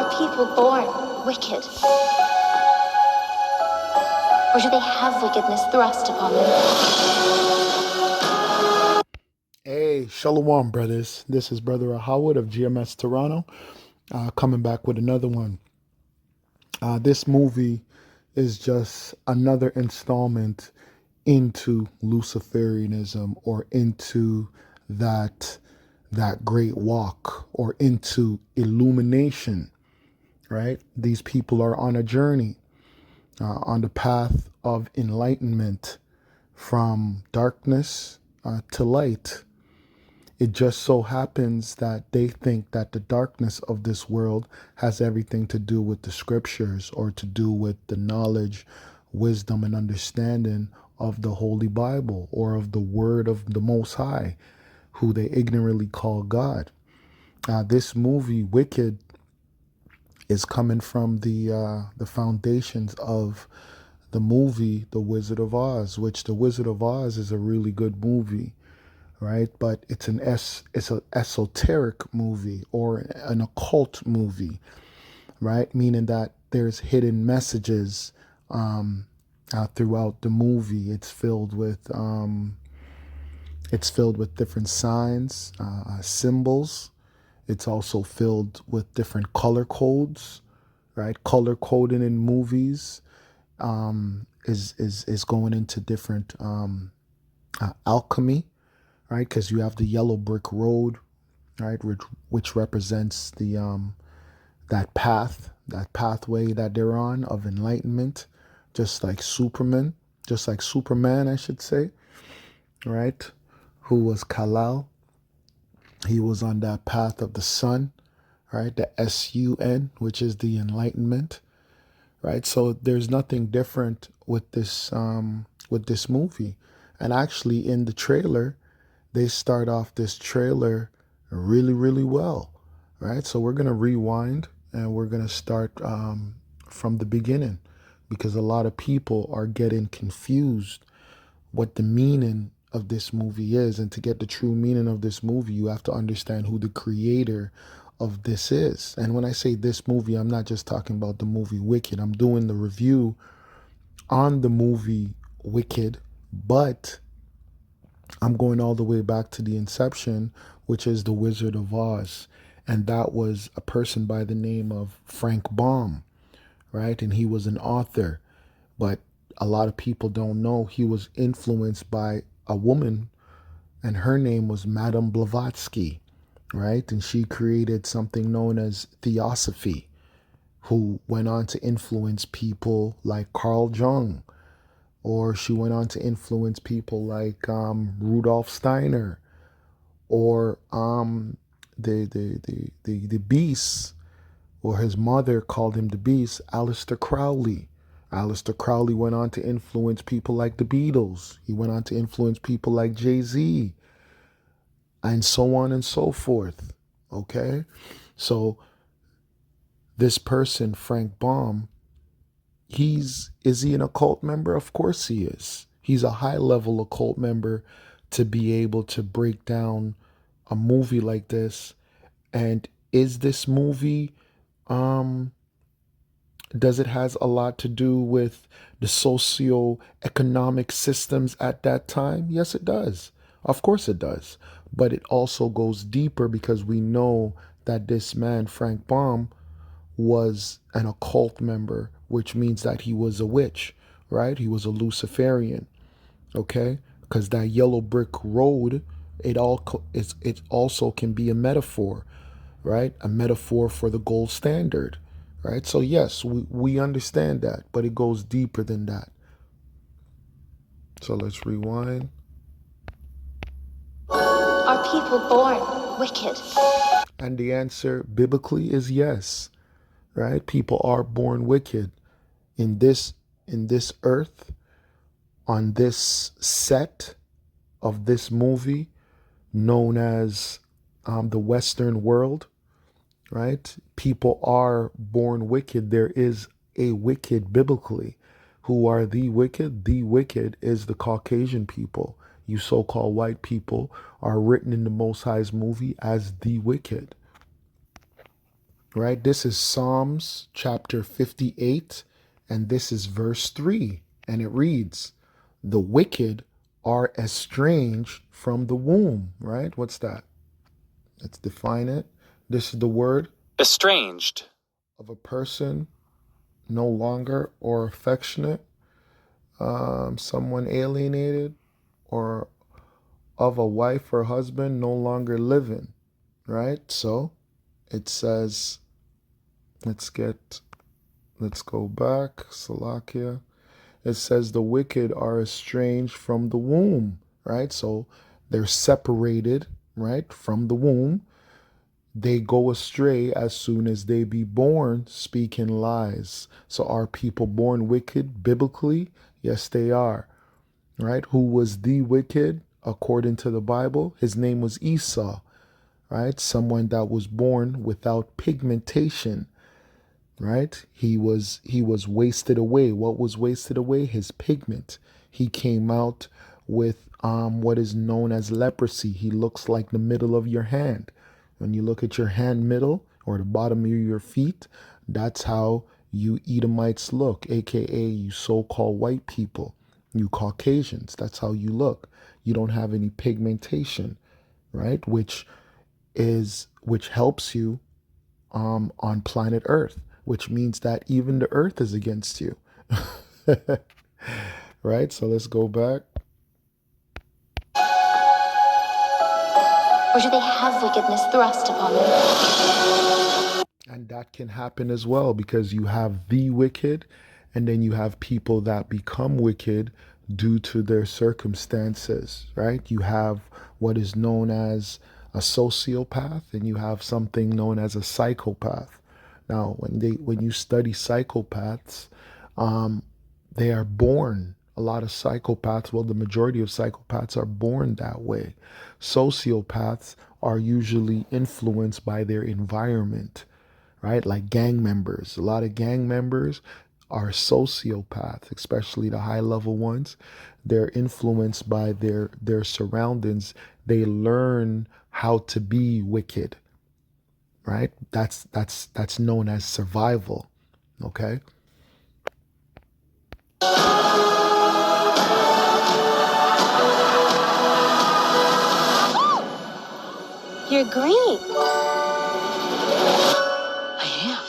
Are people born wicked? Or do they have wickedness thrust upon them? Hey, Shalom, brothers. This is Brother Howard of GMS Toronto, coming back with another one. This movie is just another installment into Luciferianism, or into that great walk, or into illumination. Right? These people are on a journey, on the path of enlightenment, from darkness to light. It just so happens that they think that the darkness of this world has everything to do with the scriptures, or to do with the knowledge, wisdom, and understanding of the Holy Bible, or of the Word of the Most High, who they ignorantly call God. This movie, Wicked, is coming from the foundations of the movie The Wizard of Oz, which The Wizard of Oz is a really good movie. Right, but it's an esoteric movie, or an occult movie, right? Meaning that there's hidden messages throughout the movie. It's filled with different signs, symbols. It's also filled with different color codes, right? Color coding in movies is going into different alchemy, right? Because you have the yellow brick road, right, which represents the that pathway that they're on of enlightenment, just like Superman, I should say, right? Who was Kal-El? He was on that path of the sun, right? The sun, which is the enlightenment, right? So there's nothing different with this movie, and actually in the trailer, they start off this trailer really, really well, right? So we're going to rewind, and we're going to start from the beginning, because a lot of people are getting confused what the meaning of this movie is. And to get the true meaning of this movie, you have to understand who the creator of this is. And when I say this movie, I'm not just talking about the movie Wicked. I'm doing the review on the movie Wicked, but I'm going all the way back to the inception, which is The Wizard of Oz. And that was a person by the name of Frank Baum, right? And he was an author. But a lot of people don't know he was influenced by a woman, and her name was Madame Blavatsky, right? And she created something known as Theosophy, who went on to influence people like Carl Jung, or she went on to influence people like Rudolf Steiner, or the Beast, or his mother called him the Beast, Aleister Crowley. Aleister Crowley went on to influence people like the Beatles. He went on to influence people like Jay-Z, and so on and so forth. Okay? So this person, Frank Baum, is he an occult member? Of course he is. He's a high level occult member to be able to break down a movie like this. And is this movie, does it has a lot to do with the socio-economic systems at that time? Yes, it does. Of course it does. But it also goes deeper, because we know that this man, Frank Baum, was an occult member, which means that he was a witch, right? He was a Luciferian, okay? Because that yellow brick road, it also can be a metaphor, right? A metaphor for the gold standard, right? So yes, we understand that, but it goes deeper than that. So let's rewind. Are people born wicked? And the answer biblically is yes, right? People are born wicked in this earth, on this set of this movie known as the Western world, right? People are born wicked. There is a wicked biblically. Who are the wicked? The wicked is the Caucasian people. You so-called white people are written in the Most High's movie as the wicked. right? This is Psalms chapter 58, and this is verse 3. And it reads, the wicked are estranged from the womb, right? What's that? Let's define it. This is the word estranged, of a person no longer or affectionate, someone alienated, or of a wife or husband no longer living, right? So it says, let's go back, Salakia. It says the wicked are estranged from the womb, right? So they're separated, right, from the womb. They go astray as soon as they be born, speaking lies. So are people born wicked biblically? Yes, they are, right? Who was the wicked according to the Bible? His name was Esau, right? Someone that was born without pigmentation, right? He was wasted away. What was wasted away? His pigment. He came out with what is known as leprosy. He looks like the middle of your hand. When you look at your hand middle or the bottom of your feet, that's how you Edomites look, aka you so-called white people, you Caucasians. That's how you look. You don't have any pigmentation, right? Which helps you on planet Earth, which means that even the Earth is against you. Right? So let's go back. Or do they have wickedness thrust upon them? And that can happen as well because you have the wicked and then you have people that become wicked due to their circumstances, right? You have what is known as a sociopath and you have something known as a psychopath. Now, when you study psychopaths, they are born. A lot of psychopaths, well, the majority of psychopaths are born that way. Sociopaths are usually influenced by their environment, right? Like gang members. A lot of gang members are sociopaths, especially the high level ones. They're influenced by their surroundings. They learn how to be wicked, right? That's known as survival. Okay. You're green. I am.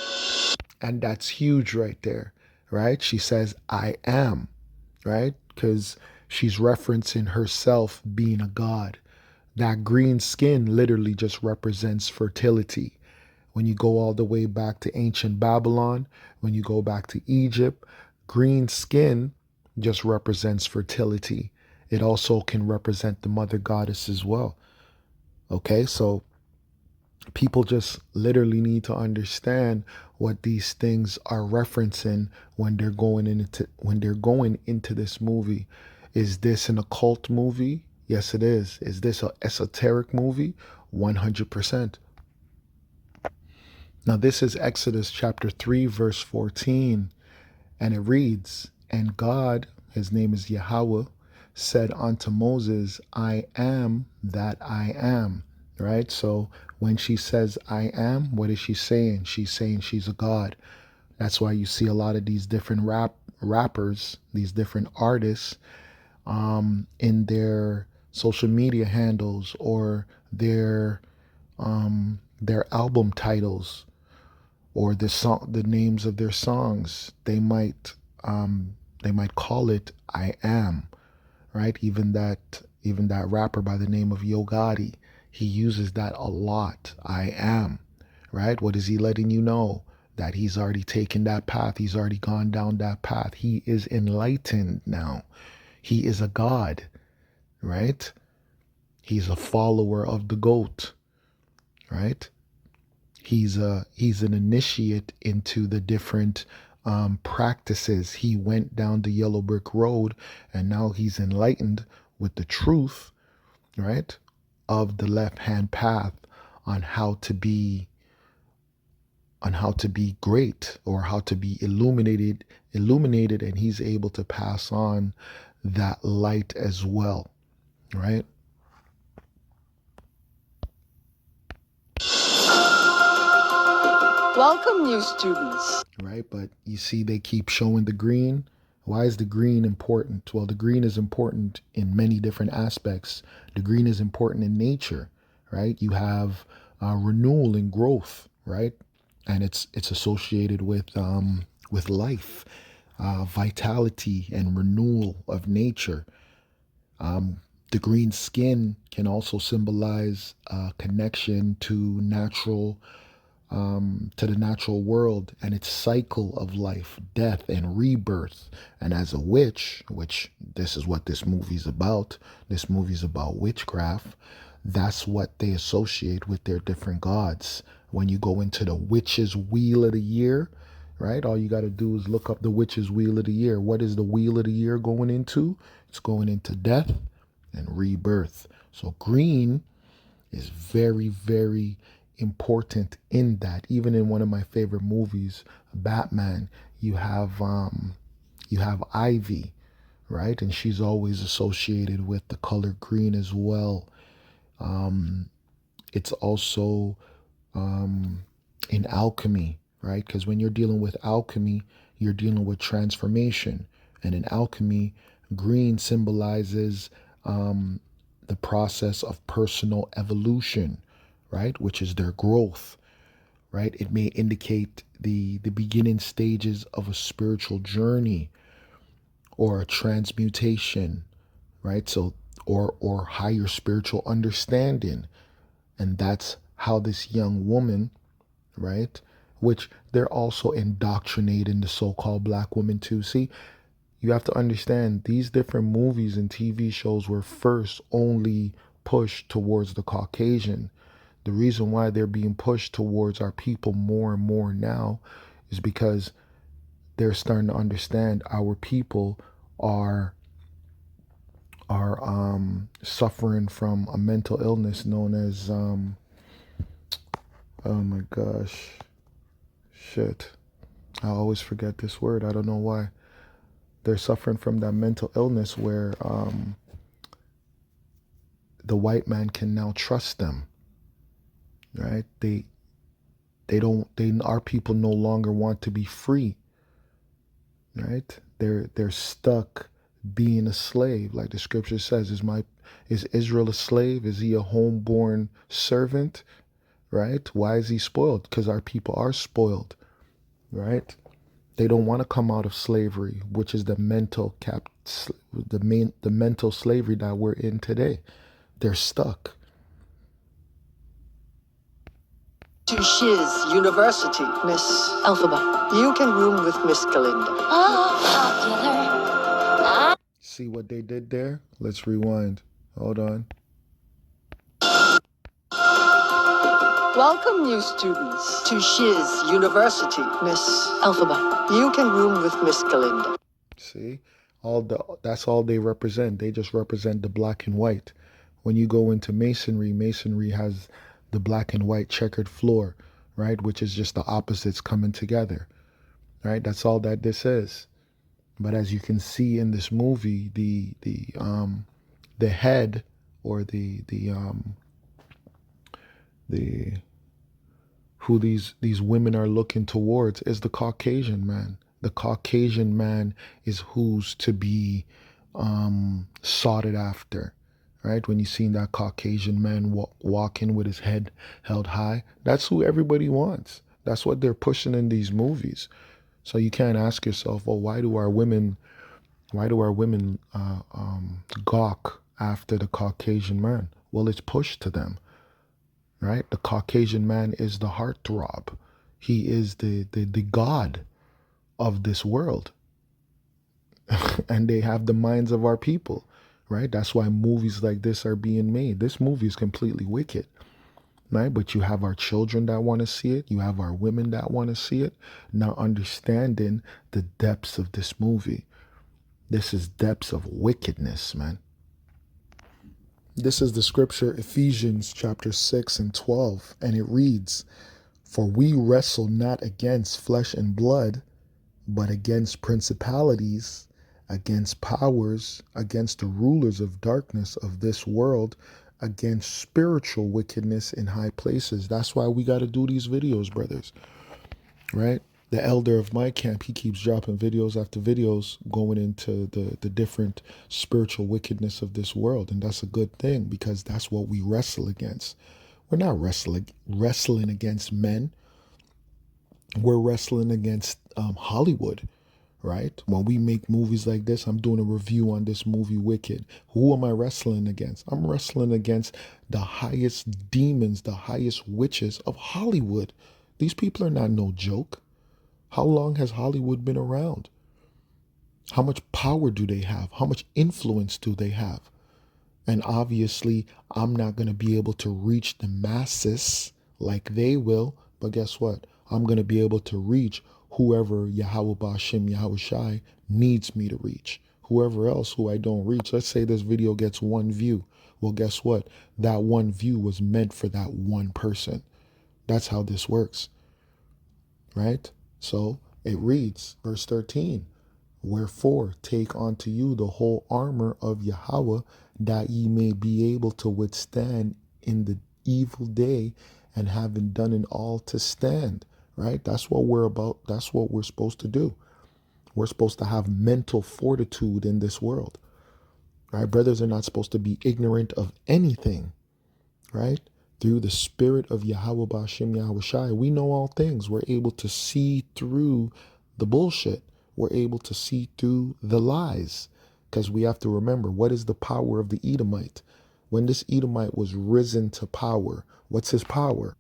And that's huge right there, right? She says, I am, right? Because she's referencing herself being a god. That green skin literally just represents fertility. When you go all the way back to ancient Babylon, when you go back to Egypt, green skin just represents fertility. It also can represent the mother goddess as well. Okay, so people just literally need to understand what these things are referencing when they're going into this movie. Is this an occult movie? Yes, it is. Is this an esoteric movie? 100%. Now, this is Exodus chapter 3, verse 14, and it reads, and God, his name is Yahweh, said unto Moses, I am that I am, right? So when she says I am, what is she saying? She's saying she's a God. That's why you see a lot of these different rappers, these different artists, in their social media handles or their album titles or the names of their songs. They might call it I am, right? Even that rapper by the name of Yo Gotti, he uses that a lot. I am, right? What is he letting you know? That he's already taken that path. He's already gone down that path. He is enlightened now. He is a god, right? He's a follower of the GOAT, right? He's an initiate into the different practices. He went down the yellow brick road and now he's enlightened with the truth, right, of the left-hand path on how to be great or how to be illuminated, and he's able to pass on that light as well, right? Welcome, new students. Right? But you see, they keep showing the green. Why is the green important? Well, the green is important in many different aspects. The green is important in nature, right? You have renewal and growth, right? And it's associated with life, vitality, and renewal of nature. The green skin can also symbolize a connection to the natural world and its cycle of life, death, and rebirth. And as a witch, which this is what this movie's about, this movie's about witchcraft, that's what they associate with their different gods. When you go into the witch's wheel of the year, right, all you got to do is look up the witch's wheel of the year. What is the wheel of the year going into? It's going into death and rebirth. So green is very, very important in that. Even in one of my favorite movies, Batman, you have Ivy, right? And she's always associated with the color green as well. It's also in alchemy, right? Because when you're dealing with alchemy, you're dealing with transformation. And in alchemy, green symbolizes the process of personal evolution, right? Which is their growth, right? It may indicate the beginning stages of a spiritual journey or a transmutation, right? So, or higher spiritual understanding. And that's how this young woman, right? Which they're also indoctrinating the so-called black woman too. See, you have to understand these different movies and TV shows were first only pushed towards the Caucasian. The reason why they're being pushed towards our people more and more now is because they're starting to understand our people are suffering from a mental illness known as oh my gosh, shit, I always forget this word. I don't know why. They're suffering from that mental illness where the white man can now trust them, right? Our people no longer want to be free, right? They're stuck being a slave. Like the scripture says, is Israel a slave? Is he a homeborn servant? Right? Why is he spoiled? Because our people are spoiled, right? They don't want to come out of slavery, which is the mental slavery that we're in today. They're stuck. To Shiz University, Miss Elphaba. You can room with Miss Galinda. Popular. See what they did there? Let's rewind. Hold on. Welcome, new students, to Shiz University, Miss Elphaba. You can room with Miss Galinda. See? That's all they represent. They just represent the black and white. When you go into masonry, masonry has the black and white checkered floor, right? Which is just the opposites coming together, right? That's all that this is. But as you can see in this movie, the head or the who these women are looking towards is the Caucasian man. The Caucasian man is who's to be sought after, right? When you see that Caucasian man walking with his head held high, that's who everybody wants. That's what they're pushing in these movies. So you can't ask yourself, well, why do our women gawk after the Caucasian man? Well, it's pushed to them, right? The Caucasian man is the heartthrob. He is the god of this world. And they have the minds of our people, right? That's why movies like this are being made. This movie is completely wicked, right? But you have our children that want to see it. You have our women that want to see it. Now understanding the depths of this movie. This is depths of wickedness, man. This is the scripture, Ephesians chapter 6 and 12, and it reads, "For we wrestle not against flesh and blood, but against principalities, against powers, against the rulers of darkness of this world, against spiritual wickedness in high places." That's why we got to do these videos, brothers. right? The elder of my camp, he keeps dropping videos after videos going into the different spiritual wickedness of this world. And that's a good thing because that's what we wrestle against. We're not wrestling against men. We're wrestling against Hollywood, right? When we make movies like this, I'm doing a review on this movie, Wicked. Who am I wrestling against? I'm wrestling against the highest demons, the highest witches of Hollywood. These people are not no joke. How long has Hollywood been around? How much power do they have? How much influence do they have? And obviously, I'm not going to be able to reach the masses like they will. But guess what? I'm going to be able to reach whoever Yahweh Bashim Yahweh Shai needs me to reach. Whoever else who I don't reach. Let's say this video gets 1 view. Well, guess what? That 1 view was meant for that one person. That's how this works, right? So it reads, verse 13, wherefore take unto you the whole armor of Yahweh, that ye may be able to withstand in the evil day, and having done it all to stand, right? That's what we're about. That's what we're supposed to do. We're supposed to have mental fortitude in this world, right? Brothers are not supposed to be ignorant of anything, right? Through the spirit of Yahweh Bashim Yahweh Shai, we know all things. We're able to see through the bullshit. We're able to see through the lies. Because we have to remember, what is the power of the Edomite? When this Edomite was risen to power, what's his power?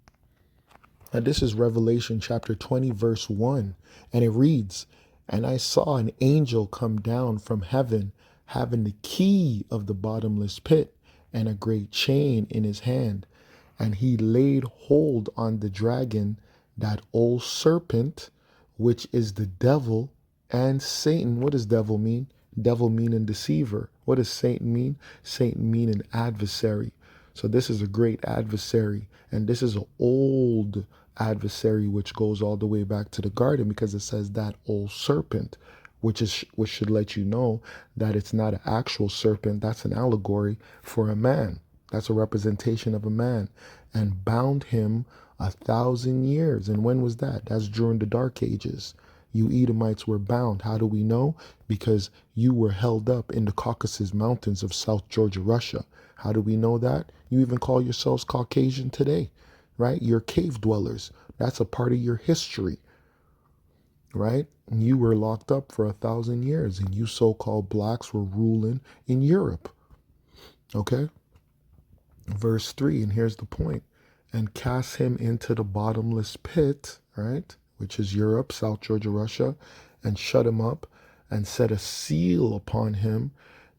And this is Revelation chapter 20, verse 1. And it reads, and I saw an angel come down from heaven, having the key of the bottomless pit and a great chain in his hand. And he laid hold on the dragon, that old serpent, which is the devil and Satan. What does devil mean? Devil meaning deceiver. What does Satan mean? Satan meaning adversary. So this is a great adversary. And this is an old adversary, which goes all the way back to the garden, because it says that old serpent, which should let you know that it's not an actual serpent. That's an allegory for a man. That's a representation of a man, and bound him 1,000 years. And when was that? That's during the Dark Ages. You Edomites were bound. How do we know? Because you were held up in the Caucasus Mountains of South Georgia, Russia. How do we know that? You even call yourselves Caucasian today, right? You're cave dwellers. That's a part of your history, right? You were locked up for 1,000 years, and you so-called blacks were ruling in Europe, okay? Verse 3, and here's the point, and cast him into the bottomless pit, right, which is Europe, South Georgia, Russia, and shut him up, and set a seal upon him,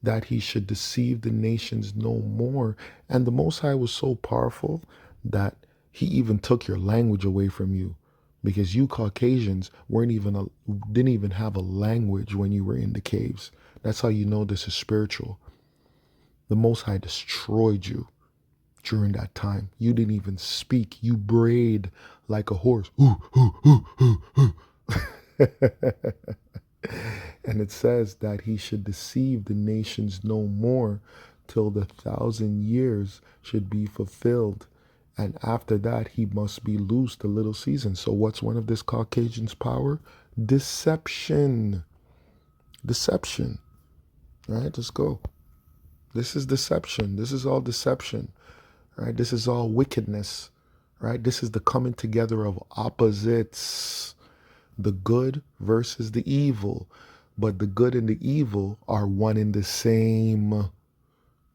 that he should deceive the nations no more. And the Most High was so powerful that he even took your language away from you, because you Caucasians didn't even have a language when you were in the caves. That's how you know this is spiritual. The Most High destroyed you. During that time, you didn't even speak. You brayed like a horse. Ooh, ooh, ooh, ooh, ooh. And it says that he should deceive the nations no more, till the 1,000 years should be fulfilled. And after that, he must be loosed a little season. So what's one of this Caucasian's power? Deception. Deception. Right? Let's go. This is deception. This is all deception. Right? This is all wickedness, right? This is the coming together of opposites, the good versus the evil. But the good and the evil are one and the same.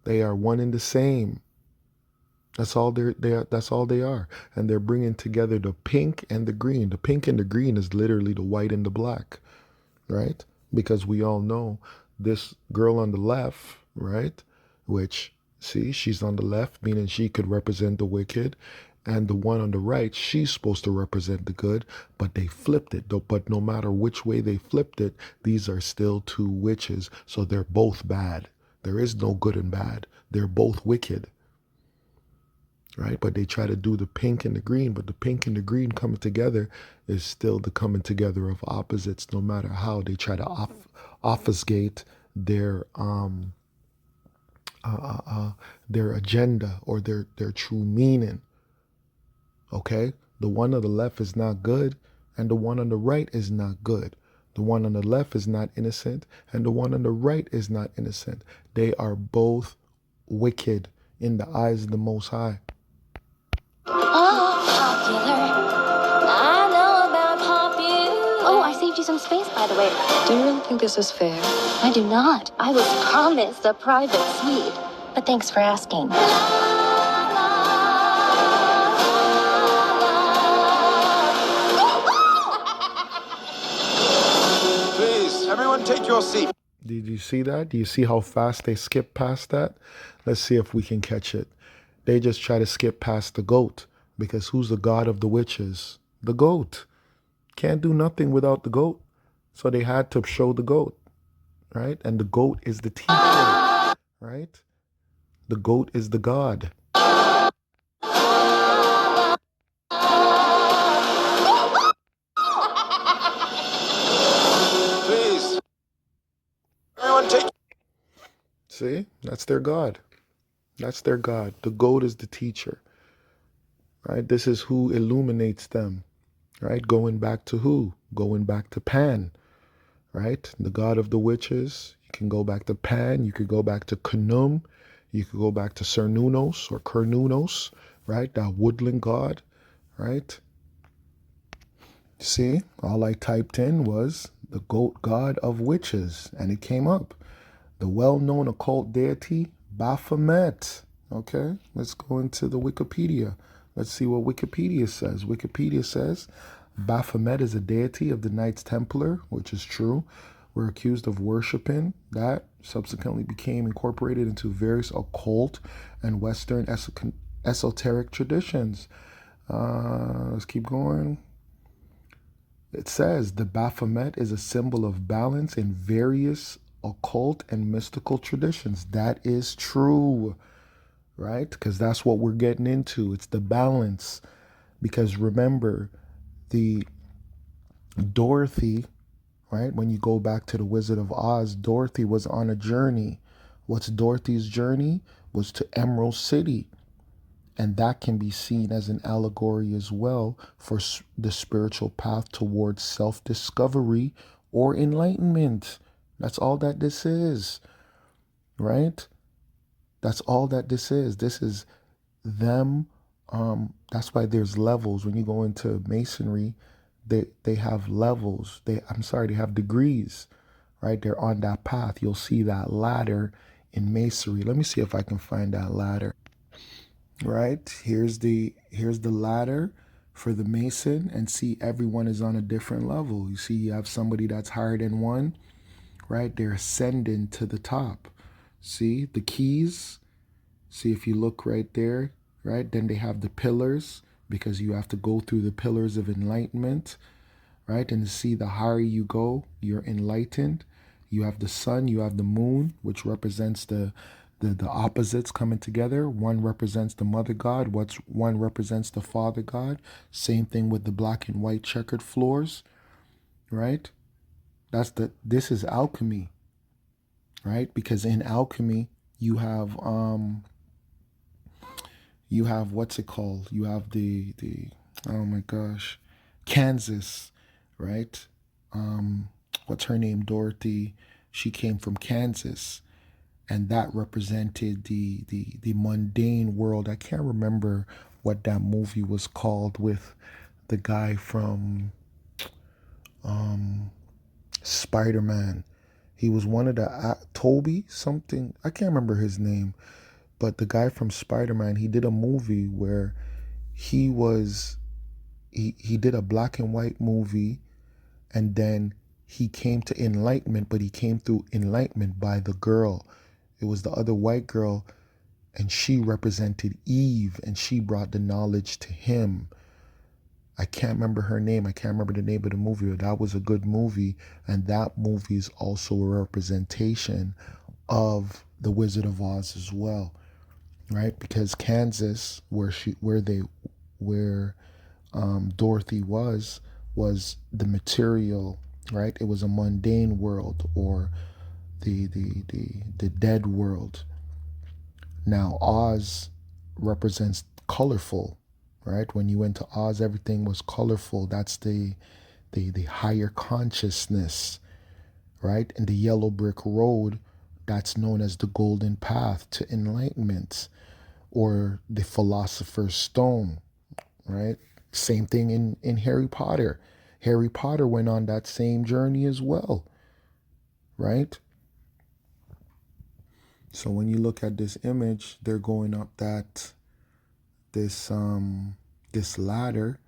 They are one and the same. That's all that's all they are. And they're bringing together the pink and the green. The pink and the green is literally the white and the black, right? Because we all know this girl on the left, right? Which, see, she's on the left, meaning she could represent the wicked. And the one on the right, she's supposed to represent the good, but they flipped it. But no matter which way they flipped it, these are still 2 witches. So they're both bad. There is no good and bad. They're both wicked, right? But they try to do the pink and the green, but the pink and the green coming together is still the coming together of opposites, no matter how they try to obfuscate their agenda or their true meaning. Okay, the one on the left is not good, and the one on the right is not good. The one on the left is not innocent, and the one on the right is not innocent. They are both wicked in the eyes of the Most High. Oh, popular. I know about popular. Oh, I saved you some space, by the way. Do you really think this is fair? I do not. I was promised a private suite. But thanks for asking. Please, everyone take your seat. Did you see that? Do you see how fast they skip past that? Let's see if we can catch it. They just try to skip past the goat, because who's the god of the witches? The goat. Can't do nothing without the goat. So they had to show the goat, right? And the goat is the teacher, right? The goat is the god. Please, everyone take. See? That's their god. That's their god. The goat is the teacher, right? This is who illuminates them, right? Going back to who? Going back to Pan, right? The god of the witches. You can go back to Pan. You could go back to Khnum. You could go back to Cernunnos or Kernunos, right? That woodland god, right? See, all I typed in was the goat god of witches, and it came up. The well-known occult deity, Baphomet. Okay, let's go into the Wikipedia. Let's see what Wikipedia says. Wikipedia says Baphomet is a deity of the Knights Templar, which is true. Were accused of worshiping that, subsequently became incorporated into various occult and Western esoteric traditions. Let's keep going. It says the Baphomet is a symbol of balance in various occult and mystical traditions. That is true, right? Because that's what we're getting into. It's the balance. Because remember, the Dorothy, right? When you go back to the Wizard of Oz, Dorothy was on a journey. What's Dorothy's journey? Was to Emerald City. And that can be seen as an allegory as well for the spiritual path towards self-discovery or enlightenment. That's all that this is, right? That's all that this is. This is them. That's why there's levels. When you go into Masonry, they have levels. They have degrees, right? They're on that path. You'll see that ladder in Masonry. Let me see if I can find that ladder. Right, here's the ladder for the Mason, and see everyone is on a different level. You see, you have somebody that's higher than one, right? They're ascending to the top. See the keys. See, if you look right there, right? Then they have the pillars, because you have to go through the pillars of enlightenment, right? And to see the higher you go, you're enlightened. You have the sun, you have the moon, which represents the opposites coming together. One represents the mother god, one represents the father god. Same thing with the black and white checkered floors, right? This is alchemy, right? Because in alchemy you have what's it called? You have the oh my gosh, Kansas, right? What's her name? Dorothy. She came from Kansas. And that represented the mundane world. I can't remember what that movie was called with the guy from Spider-Man. He was one of the Toby something. I can't remember his name, but the guy from Spider-Man. He did a movie where he did a black and white movie, and then he came to enlightenment, but he came through enlightenment by the girl. It was the other white girl, and she represented Eve, and she brought the knowledge to him. I can't remember her name. I can't remember the name of the movie, but that was a good movie. And that movie is also a representation of the Wizard of Oz as well, right? Because Kansas, where Dorothy was the material, right? It was a mundane world, or the dead world. Now Oz represents colorful, right? When you went to Oz, everything was colorful. That's the the higher consciousness, right? And the yellow brick road, that's known as the golden path to enlightenment, or the philosopher's stone, right? Same thing in Harry Potter. Harry Potter went on that same journey as well, right? So when you look at this image, they're going up this ladder,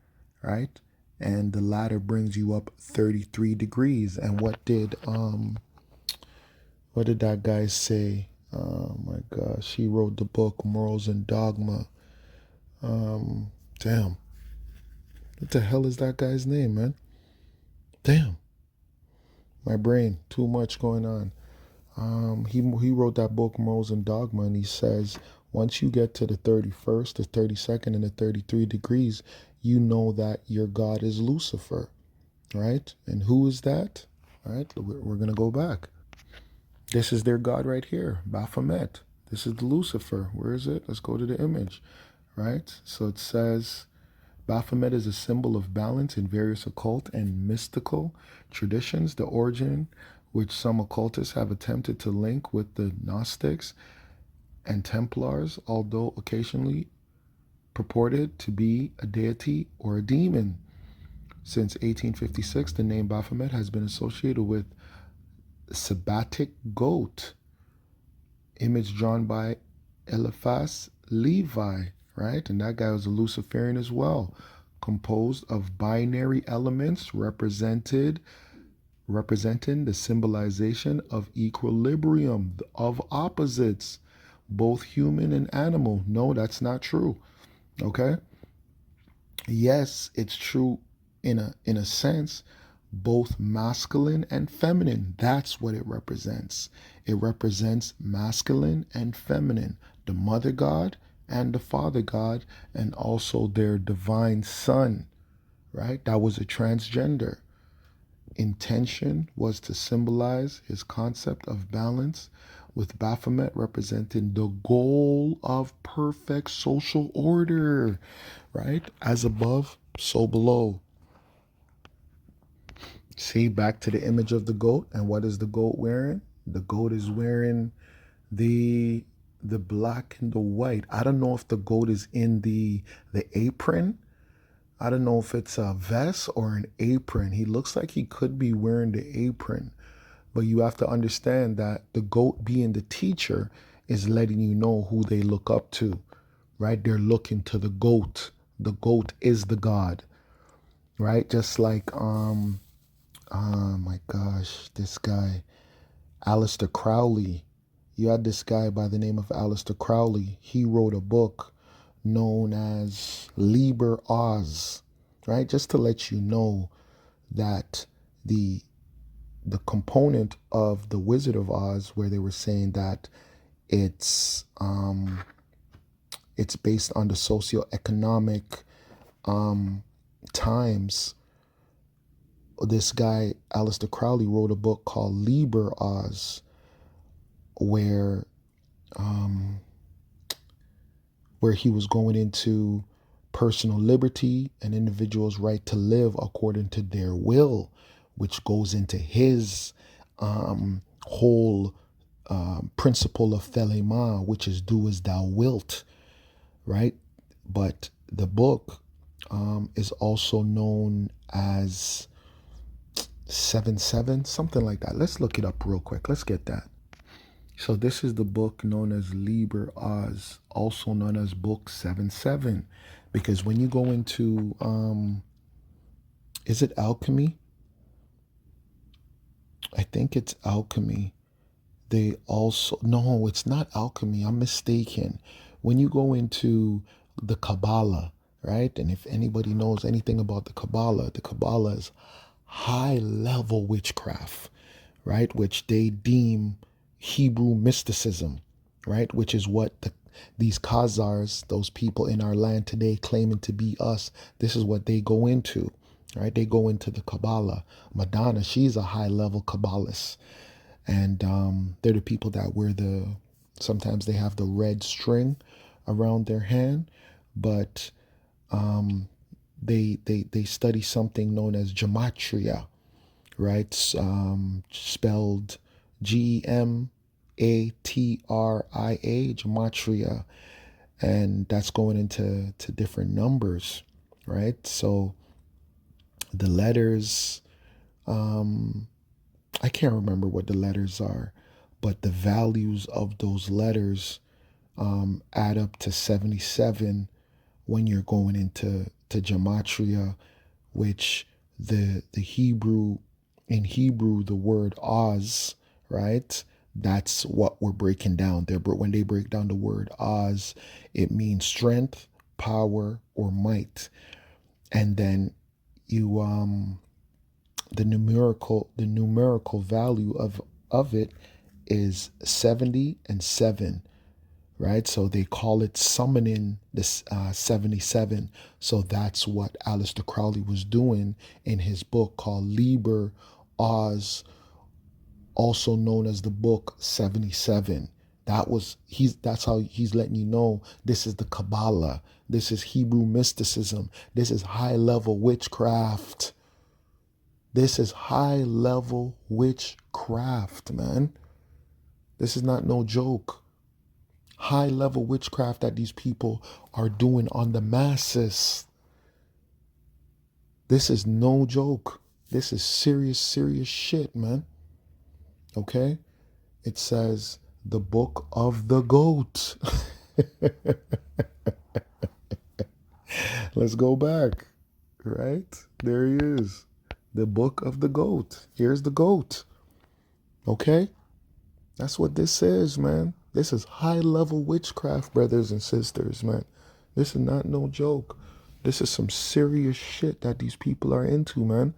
right? And the ladder brings you up 33 degrees. And what did that guy say? Oh my gosh, he wrote the book Morals and Dogma. Damn. What the hell is that guy's name, man? Damn. My brain, too much going on. He wrote that book Morals and Dogma, and he says once you get to the 31st, the 32nd, and the 33 degrees, you know that your God is Lucifer, right? And who is that? All right, we're gonna go back. This is their God right here, Baphomet. This is the Lucifer. Where is it? Let's go to the image, right? So it says Baphomet is a symbol of balance in various occult and mystical traditions. The origin, which some occultists have attempted to link with the Gnostics and Templars, although occasionally purported to be a deity or a demon. Since 1856, the name Baphomet has been associated with Sabbatic goat, image drawn by Eliphas Levi, right? And that guy was a Luciferian as well, composed of binary elements representing the symbolization of equilibrium, of opposites, both human and animal. No, that's not true. Okay? Yes, it's true in a sense, both masculine and feminine. That's what it represents. It represents masculine and feminine, the mother god and the father god, and also their divine son, right? That was a transgender. Intention was to symbolize his concept of balance, with Baphomet representing the goal of perfect social order, right? As above, so below. See, back to the image of the goat. And what is the goat wearing? The goat is wearing the black and the white. I don't know if the goat is in the apron. I don't know if it's a vest or an apron. He looks like he could be wearing the apron. But you have to understand that the goat, being the teacher, is letting you know who they look up to, right? They're looking to the goat. The goat is the god, right? Just like, oh my gosh, this guy, Aleister Crowley. You had this guy by the name of Aleister Crowley. He wrote a book known as Liber Oz, right? Just to let you know that the component of the Wizard of Oz, where they were saying that it's based on the socioeconomic times. This guy Aleister Crowley wrote a book called Liber Oz, where he was going into personal liberty and individuals' right to live according to their will, which goes into his whole principle of Thelema, which is do as thou wilt, right? But the book is also known as 7-7, something like that. Let's look it up real quick. Let's get that. So this is the book known as Liber Oz, also known as book 7-7, because when you go into, is it alchemy? I think it's alchemy. They also, no, it's not alchemy. I'm mistaken. When you go into the Kabbalah, right? And if anybody knows anything about the Kabbalah is high level witchcraft, right? Which they deem Hebrew mysticism, right? Which is what these Khazars, those people in our land today claiming to be us, this is what they go into, right? They go into the Kabbalah. Madonna, she's a high level Kabbalist. And they're the people that wear sometimes they have the red string around their hand, but they study something known as gematria, right? Spelled Gematria, gematria, and that's going into different numbers, right? So the letters, I can't remember what the letters are, but the values of those letters add up to 77 when you're going into gematria, which the Hebrew, in Hebrew, the word Oz, right? That's what we're breaking down there. But when they break down the word Oz, it means strength, power, or might. And then you the numerical value of it is 70 and 7, right? So they call it summoning this 77. So that's what Aleister Crowley was doing in his book called Liber Oz, also known as the book 77. That's how he's letting you know this is the Kabbalah. This is Hebrew mysticism. This is high level witchcraft. This is high level witchcraft, man. This is not no joke. High level witchcraft that these people are doing on the masses. This is no joke. This is serious, serious shit, man. Okay? It says the book of the goat. Let's go back. Right? There he is. The book of the goat. Here's the goat. Okay? That's what this is, man. This is high level witchcraft, brothers and sisters, man. This is not no joke. This is some serious shit that these people are into, man.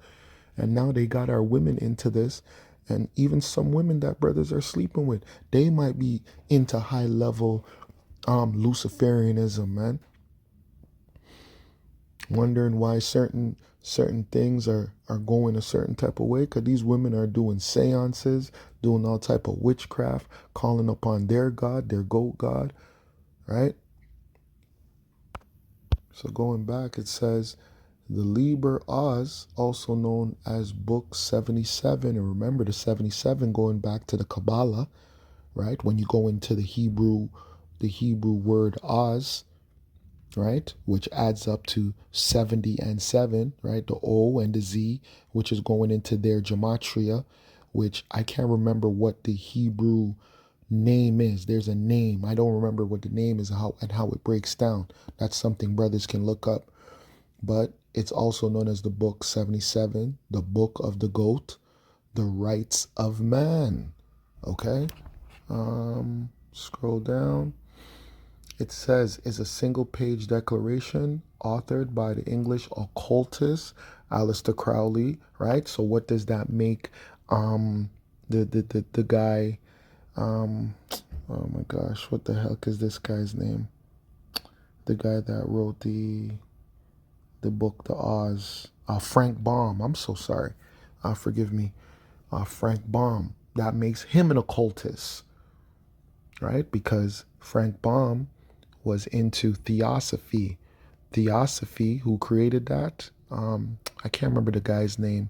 And now they got our women into this. And even some women that brothers are sleeping with, they might be into high level Luciferianism, man. Wondering why certain things are going a certain type of way, because these women are doing seances, doing all type of witchcraft, calling upon their god, their goat god, right? So going back, it says the Liber Oz, also known as book 77, and remember the 77 going back to the Kabbalah, right? When you go into the Hebrew word Oz, right, which adds up to 70 and 7, right? The O and the Z, which is going into their gematria, which I can't remember what the Hebrew name is. There's a name. I don't remember what the name is and how it breaks down. That's something brothers can look up. But it's also known as the book 77, the book of the goat, the rights of man. Okay? Scroll down. It says is a single page declaration authored by the English occultist Aleister Crowley, right? So what does that make the guy oh my gosh, what the heck is this guy's name? The guy that wrote the book The Oz, Frank Baum. I'm so sorry. Forgive me. Frank Baum. That makes him an occultist, right? Because Frank Baum was into theosophy. Theosophy, who created that? I can't remember the guy's name,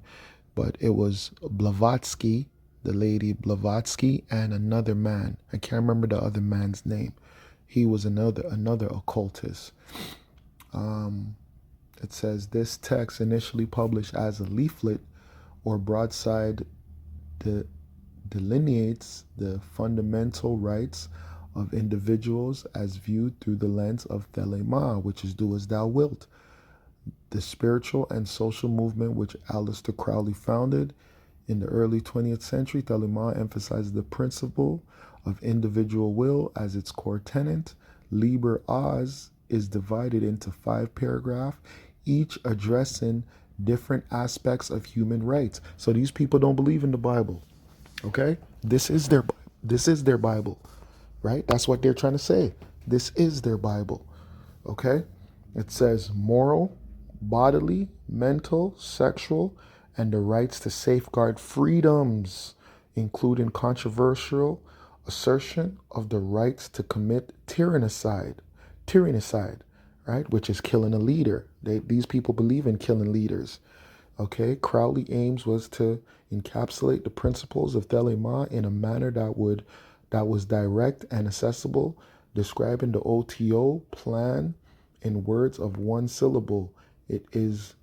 but it was Blavatsky, the lady Blavatsky, and another man. I can't remember the other man's name. He was another occultist. It says this text, initially published as a leaflet or broadside, delineates the fundamental rights of individuals as viewed through the lens of Thelema, which is do as thou wilt. The spiritual and social movement which Aleister Crowley founded in the early 20th century, Thelema emphasizes the principle of individual will as its core tenet. Liber Oz is divided into 5 paragraphs, each addressing different aspects of human rights. So these people don't believe in the Bible. Okay? This is their Bible. Right? That's what they're trying to say. This is their Bible. Okay? It says moral, bodily, mental, sexual, and the rights to safeguard freedoms, including controversial assertion of the rights to commit tyrannicide, right? Which is killing a leader. These people believe in killing leaders. Okay, Crowley aims was to encapsulate the principles of Thelema in a manner that was direct and accessible, describing the OTO plan in words of one syllable. It is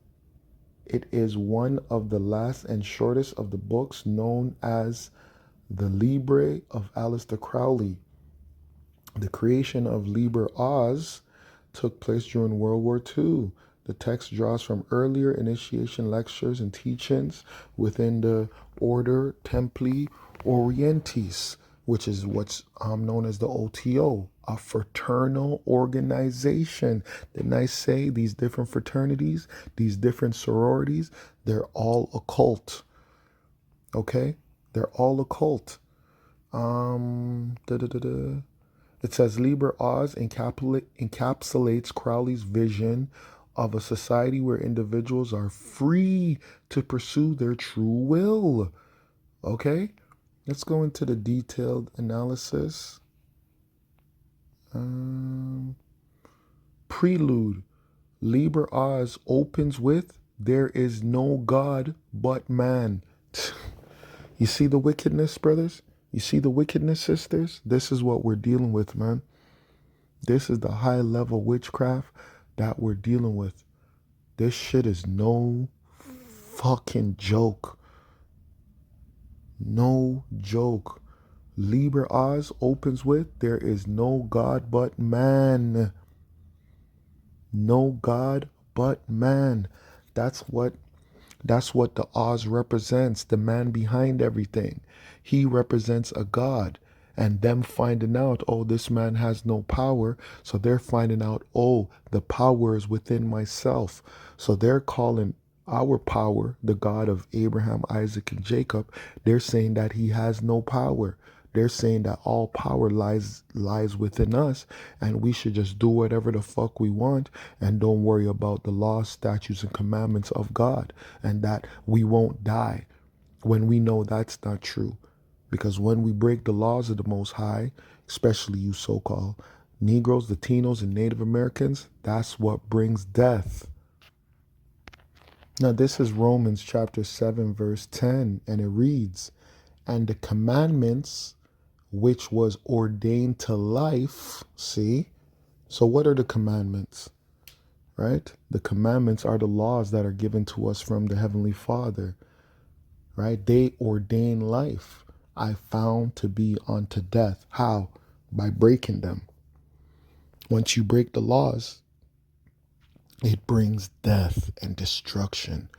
one of the last and shortest of the books known as the Libre of Aleister Crowley. The creation of Liber Oz took place during World War II. The text draws from earlier initiation lectures and teachings within the Order Templi Orientis, which is what's known as the OTO, a fraternal organization. Didn't I say these different fraternities, these different sororities, they're all occult. Okay? They're all occult. It says Liber Oz encapsulates Crowley's vision of a society where individuals are free to pursue their true will. Okay? Let's go into the detailed analysis. Prelude. Liber Oz opens with, "There is no God but man." You see the wickedness, brothers? You see the wickedness, sisters? This is what we're dealing with, man. This is the high level witchcraft that we're dealing with. This shit is no fucking joke. No joke. Liber Oz opens with, "There is no God but man." No God but man. That's what the Oz represents, the man behind everything. He represents a God. And them finding out, oh, this man has no power. So they're finding out, oh, the power is within myself. So they're calling our power, the God of Abraham, Isaac, and Jacob, they're saying that he has no power. They're saying that all power lies within us, and we should just do whatever the fuck we want and don't worry about the laws, statutes, and commandments of God, and that we won't die, when we know that's not true. Because when we break the laws of the Most High, especially you so-called Negroes, Latinos, and Native Americans, that's what brings death. Now this is Romans chapter 7 verse 10, and it reads, "And the commandments which was ordained to life," see? So what are the commandments? Right? The commandments are the laws that are given to us from the Heavenly Father. Right? They ordain life. I found to be unto death. How? By breaking them. Once you break the laws, it brings death and destruction.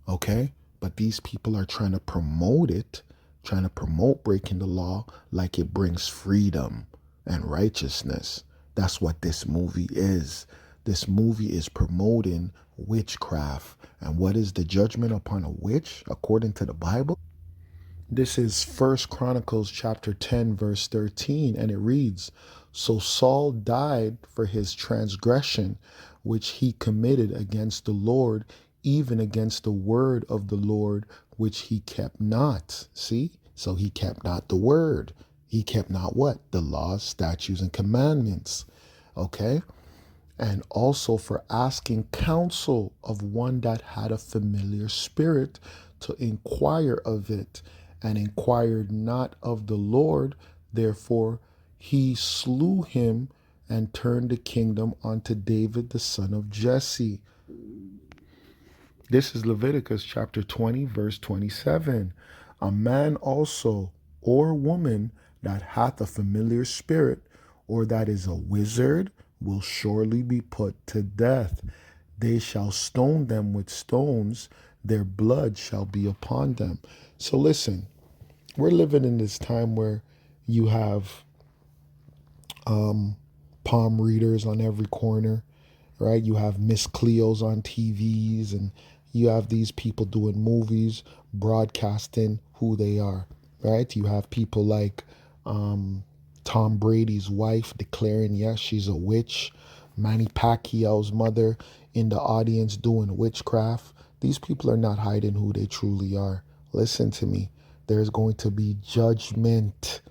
Okay? But these people are trying to promote it, trying to promote breaking the law like it brings freedom and righteousness. That's what this movie is. This movie is promoting witchcraft. And what is the judgment upon a witch according to the Bible? This is 1 Chronicles chapter 10 verse 13, and it reads, "So Saul died for his transgression which he committed against the Lord, even against the word of the Lord which he kept not." See? So he kept not the word. He kept not what? The laws, statutes, and commandments. Okay? And also for asking counsel of one that had a familiar spirit to inquire of it, and inquired not of the Lord. Therefore he slew him and turned the kingdom unto David the son of Jesse. This is Leviticus chapter 20 verse 27. "A man also or woman that hath a familiar spirit, or that is a wizard, will surely be put to death. They shall stone them with stones, their blood shall be upon them." So listen, we're living in this time where you have palm readers on every corner, right? You have Miss Cleos on TVs, and you have these people doing movies, broadcasting who they are, right? You have people like Tom Brady's wife declaring, yes, she's a witch. Manny Pacquiao's mother in the audience doing witchcraft. These people are not hiding who they truly are. Listen to me. There's going to be judgment.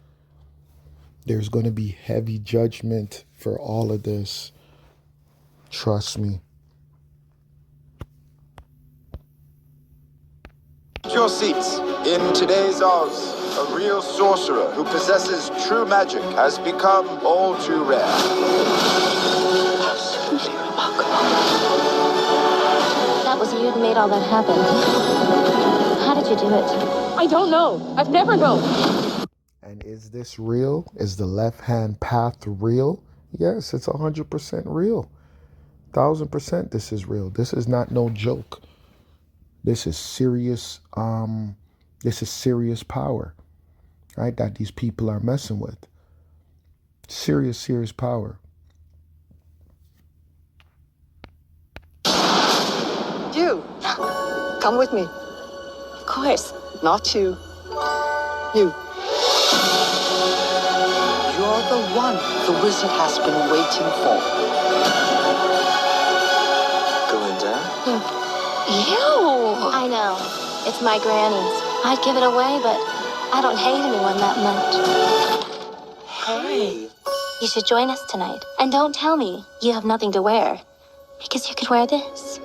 There's going to be heavy judgment for all of this. Trust me. Take your seats. In today's Oz, a real sorcerer who possesses true magic has become all too rare. Absolutely remarkable. That was you who made all that happen. How did you do it? I don't know. I've never known. And is this real? Is the left-hand path real? Yes, it's 100% real. 1000% this is real. This is not no joke. This is serious, serious power, right? That these people are messing with. Serious, serious power. You, come with me. Of course. Not you. You. You're the one the wizard has been waiting for. Glinda? Ew! I know. It's my granny's. I'd give it away, but I don't hate anyone that much. Hey. You should join us tonight. And don't tell me you have nothing to wear. Because you could wear this.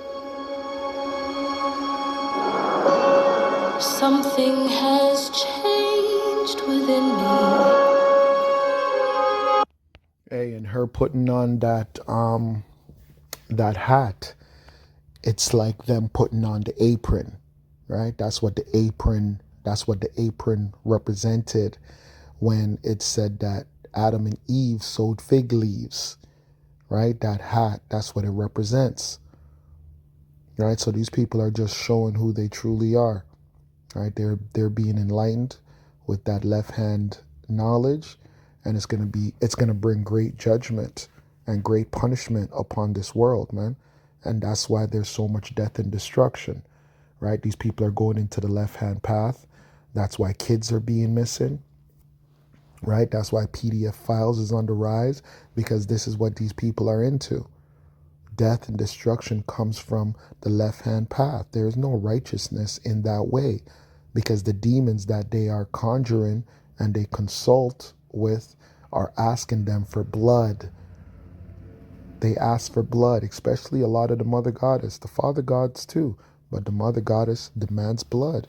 Something has changed within me. Hey, and her putting on that hat, it's like them putting on the apron, right? That's what the apron represented when it said that Adam and Eve sewed fig leaves, right? That hat, that's what it represents, right? So these people are just showing who they truly are, right? They're being enlightened with that left hand knowledge, and it's gonna bring great judgment and great punishment upon this world, man. And that's why there's so much death and destruction, right? These people are going into the left-hand path. That's why kids are being missing, right? That's why PDF files is on the rise, because this is what these people are into. Death and destruction comes from the left-hand path. There is no righteousness in that way, because the demons that they are conjuring and they consult with are asking them for blood. They ask for blood, especially a lot of the mother goddess, the father gods too, but the mother goddess demands blood,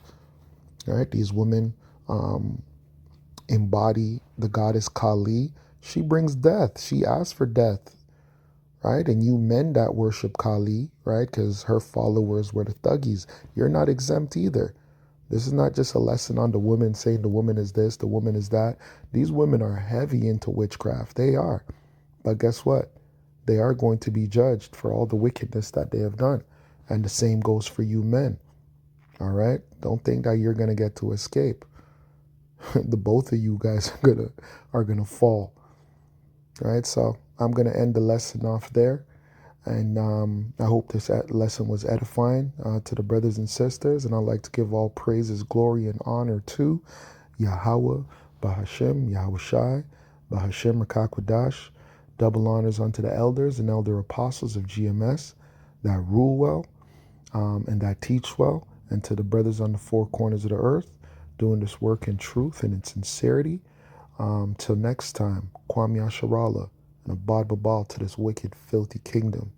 right? These women embody the goddess Kali. She brings death. She asks for death, right? And you men that worship Kali, right? Because her followers were the thuggies. You're not exempt either. This is not just a lesson on the woman saying the woman is this, the woman is that. These women are heavy into witchcraft. They are. But guess what? They are going to be judged for all the wickedness that they have done. And the same goes for you men. All right? Don't think that you're going to get to escape. The both of you guys are gonna fall. All right? So I'm going to end the lesson off there. And I hope this lesson was edifying to the brothers and sisters. And I'd like to give all praises, glory, and honor to Yahweh, Bahashem, Yahushai, Bahashem, Rakakwadash. Double honors unto the elders and elder apostles of GMS that rule well and that teach well, and to the brothers on the four corners of the earth doing this work in truth and in sincerity. Till next time, Kwame Asharala and Abad Babal to this wicked, filthy kingdom.